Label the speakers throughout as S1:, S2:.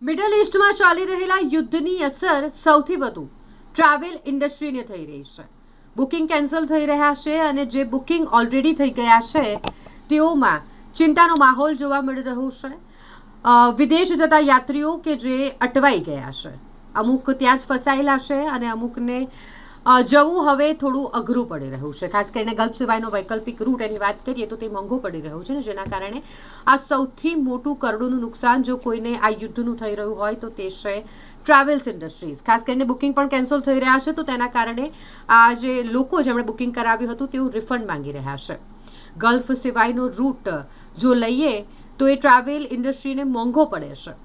S1: Middle ઈસ્ટમાં ચાલી રહેલા યુદ્ધની અસર સૌથી વધુ ટ્રાવેલ ઇન્ડસ્ટ્રીને થઈ રહી છે. બુકિંગ કેન્સલ થઈ રહ્યા છે અને જે બુકિંગ ઓલરેડી થઈ ગયા છે તેઓમાં ચિંતાનો માહોલ જોવા મળી રહ્યો છે. વિદેશ જતા યાત્રીઓ કે જે અટવાઈ ગયા છે, અમુક ત્યાં જ ફસાયેલા છે અને અમુકને જવું હવે થોડું અઘરું પડી રહ્યું છે. ખાસ કરીને ગલ્ફ સિવાયનો વૈકલ્પિક રૂટ એની વાત કરીએ તો તે મોંઘો પડી રહ્યો છે ને જેના કારણે આ સૌથી મોટું કરોડોનું નુકસાન જો કોઈને આ યુદ્ધનું થઈ રહ્યું હોય તો તે છે ટ્રાવેલ્સ ઇન્ડસ્ટ્રીઝ. ખાસ કરીને બુકિંગ પણ કેન્સલ થઈ રહ્યા છે તો તેના કારણે આ જે લોકો જેમણે બુકિંગ કરાવ્યું હતું તેઓ રિફંડ માંગી રહ્યા છે. ગલ્ફ સિવાયનો રૂટ જો લઈએ તો એ ટ્રાવેલ ઇન્ડસ્ટ્રીને મોંઘો પડે છે.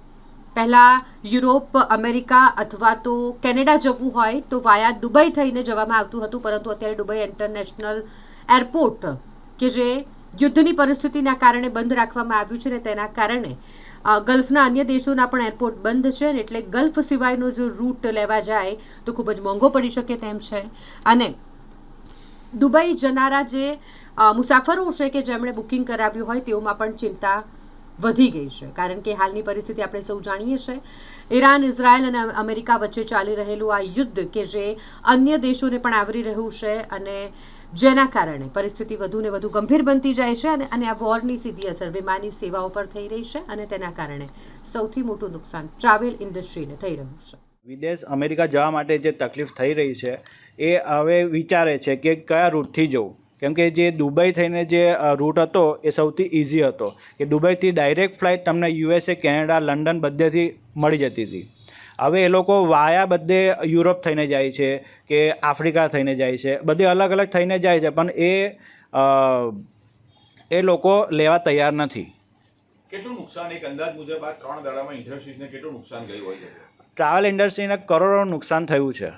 S1: પહેલાં યુરોપ, અમેરિકા અથવા તો કેનેડા જવું હોય તો વાયા દુબઈ થઈને જવામાં આવતું હતું, પરંતુ અત્યારે દુબઈ ઇન્ટરનેશનલ એરપોર્ટ કે જે યુદ્ધની પરિસ્થિતિના કારણે બંધ રાખવામાં આવ્યું છે ને તેના કારણે ગલ્ફના અન્ય દેશોના પણ એરપોર્ટ બંધ છે ને એટલે ગલ્ફ સિવાયનો જો રૂટ લેવા જાય તો ખૂબ જ મોંઘો પડી શકે તેમ છે. અને દુબઈ જનારા જે મુસાફરો છે કે જેમણે બુકિંગ કરાવ્યું હોય તેઓમાં પણ ચિંતા વધી ગઈ છે, કારણ કે હાલની પરિસ્થિતિ આપણે સૌ જાણીએ છીએ. ઈરાન, ઇઝરાયલ અને અમેરિકા વચ્ચે ચાલી રહેલું આ યુદ્ધ કે જે અન્ય દેશોને પણ આવરી રહ્યું છે અને જેના કારણે પરિસ્થિતિ વધુ ને વધુ ગંભીર બનતી જાય છે અને આ વોરની સીધી અસર વિમાની સેવાઓ પર થઈ રહી છે અને તેના કારણે સૌથી મોટું નુકસાન ટ્રાવેલ ઇન્ડસ્ટ્રીને થઈ રહ્યું છે.
S2: વિદેશ અમેરિકા જવા માટે જે તકલીફ થઈ રહી છે એ હવે વિચારે છે કે કયા રૂટથી જવું, કેમ કે જે દુબઈ થઈને જે રૂટ હતો એ સૌથી ઇઝી હતો કે દુબઈથી ડાયરેક્ટ ફ્લાઇટ તમને યુએસએ, કેનેડા, લંડન બધેથી મળી જતી હતી. હવે એ લોકો વાયા બધે યુરોપ થઈને જાય છે કે આફ્રિકા થઈને જાય છે, બધે અલગ અલગ થઈને જાય છે, પણ એ લોકો લેવા તૈયાર નથી.
S3: કેટલું નુકસાન એક અંદાજ મુજબ આ 3 દાડામાં ઇન્ડસ્ટ્રીઝને કેટલું નુકસાન ગયું હોય છે?
S2: ટ્રાવેલ ઇન્ડસ્ટ્રીને કરોડોનું નુકસાન થયું છે.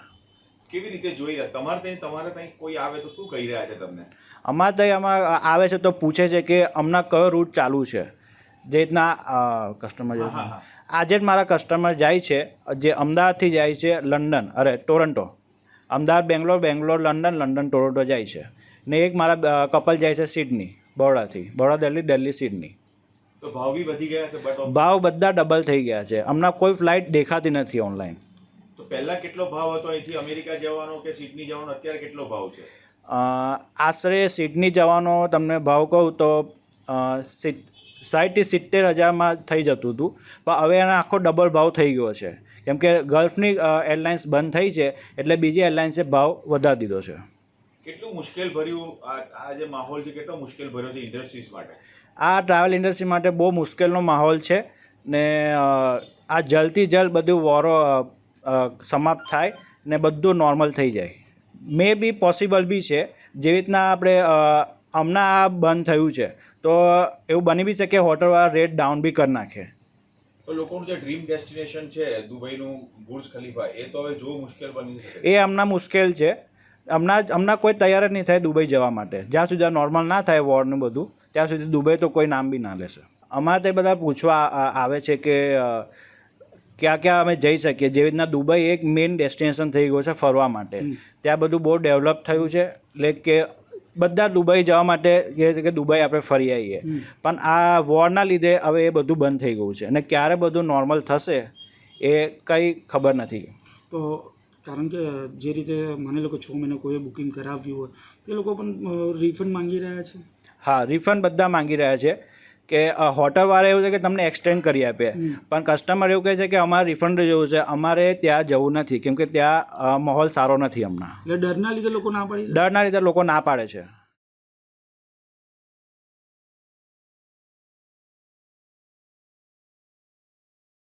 S3: કેવી રીતે જોઈ રહ્યા તમારે ત્યાં કોઈ આવે તો શું કહી રહ્યા છે તમને?
S2: અમારે ત્યાં આમાં આવે છે તો પૂછે છે કે હમણાં કયો રૂટ ચાલુ છે. જે રીતના કસ્ટમર આજે જ મારા કસ્ટમર જાય છે જે અમદાવાદથી જાય છે Toronto, Ahmedabad Bangalore London, London Toronto જાય છે. ને એક મારા કપલ જાય છે સિડની, બરોડા દિલ્હી સિડની.
S3: તો ભાવ બી વધી ગયા છે?
S2: ભાવ બધા ડબલ થઈ ગયા છે. હમણાં કોઈ ફ્લાઇટ દેખાતી નથી ઓનલાઈન.
S3: તો પહેલા કેટલો ભાવ હતો અહીંથી અમેરિકા જવાનો કે સિડની જવાનો, અત્યારે કેટલો ભાવ છે?
S2: આશરે સિડની જવાનો તમને ભાવ કહું તો 60-70 હજારમાં થઈ જતું હતું, પણ હવે એનો આખો ડબલ ભાવ થઈ ગયો છે, કેમ કે ગલ્ફની એરલાઇન્સ બંધ થઈ છે એટલે બીજી એરલાઇન્સે ભાવ વધારી દીધો છે.
S3: કેટલું મુશ્કેલ ભર્યું આ જે માહોલ છે, કેટલો મુશ્કેલ ભર્યો છે ઇન્ડસ્ટ્રીઝ માટે?
S2: આ ટ્રાવેલ ઇન્ડસ્ટ્રી માટે બહુ મુશ્કેલનો માહોલ છે ને આ જલ્દથી જલ્દ બધું વોરો સમાપ્ત થાય ને બધું નોર્મલ થઈ જાય. મે બી પોસિબલ બી છે, જેવી રીતના આપણે હમણાં આ બંધ થયું છે તો એવું બની બી શકે હોટલવાળા રેટ ડાઉન બી કરી નાખે.
S3: તો લોકોનું જે ડ્રીમ ડેસ્ટિનેશન છે દુબઈનું બુર્જ ખલીફા, એ તો હવે જોવું મુશ્કેલ બની શકે.
S2: એ હમણાં મુશ્કેલ છે. હમણાં કોઈ તૈયાર જ નહીં થાય દુબઈ જવા માટે. જ્યાં સુધી નોર્મલ ના થાય વોરનું બધું, ત્યાં સુધી દુબઈ તો કોઈ નામ બી ના લેશે. અમારે તે બધા પૂછવા આવે છે કે ક્યાં ક્યાં અમે જઈ શકીએ. જેવી રીતના દુબઈ એક મેઇન ડેસ્ટિનેશન થઈ ગયું છે ફરવા માટે. ત્યાં બધું બહુ ડેવલપ થયું છે, એટલે કે બધા દુબઈ જવા માટે કહે છે કે દુબઈ આપણે ફરી આવીએ, પણ આ વોરના લીધે હવે એ બધું બંધ થઈ ગયું છે અને ક્યારે બધું નોર્મલ થશે એ કંઈ ખબર નથી.
S4: તો કારણ કે જે રીતે મને લોકો 6 મહિના કોઈએ બુકિંગ કરાવ્યું હોય તે લોકો પણ રિફંડ માંગી રહ્યા છે.
S2: હા, રિફંડ બધા માંગી રહ્યા છે કે હોટલવાળા એવું છે કે તમને એક્સટેન્ડ કરી આપે, પણ કસ્ટમર એવું કહે છે કે અમારે રિફંડ જવું છે, અમારે ત્યાં જવું નથી, કેમ કે ત્યાં માહોલ સારો નથી હમણાં.
S4: એટલે ડરના લીધે લોકો ના પાડે છે.
S2: ડરના લીધે લોકો ના પાડે છે.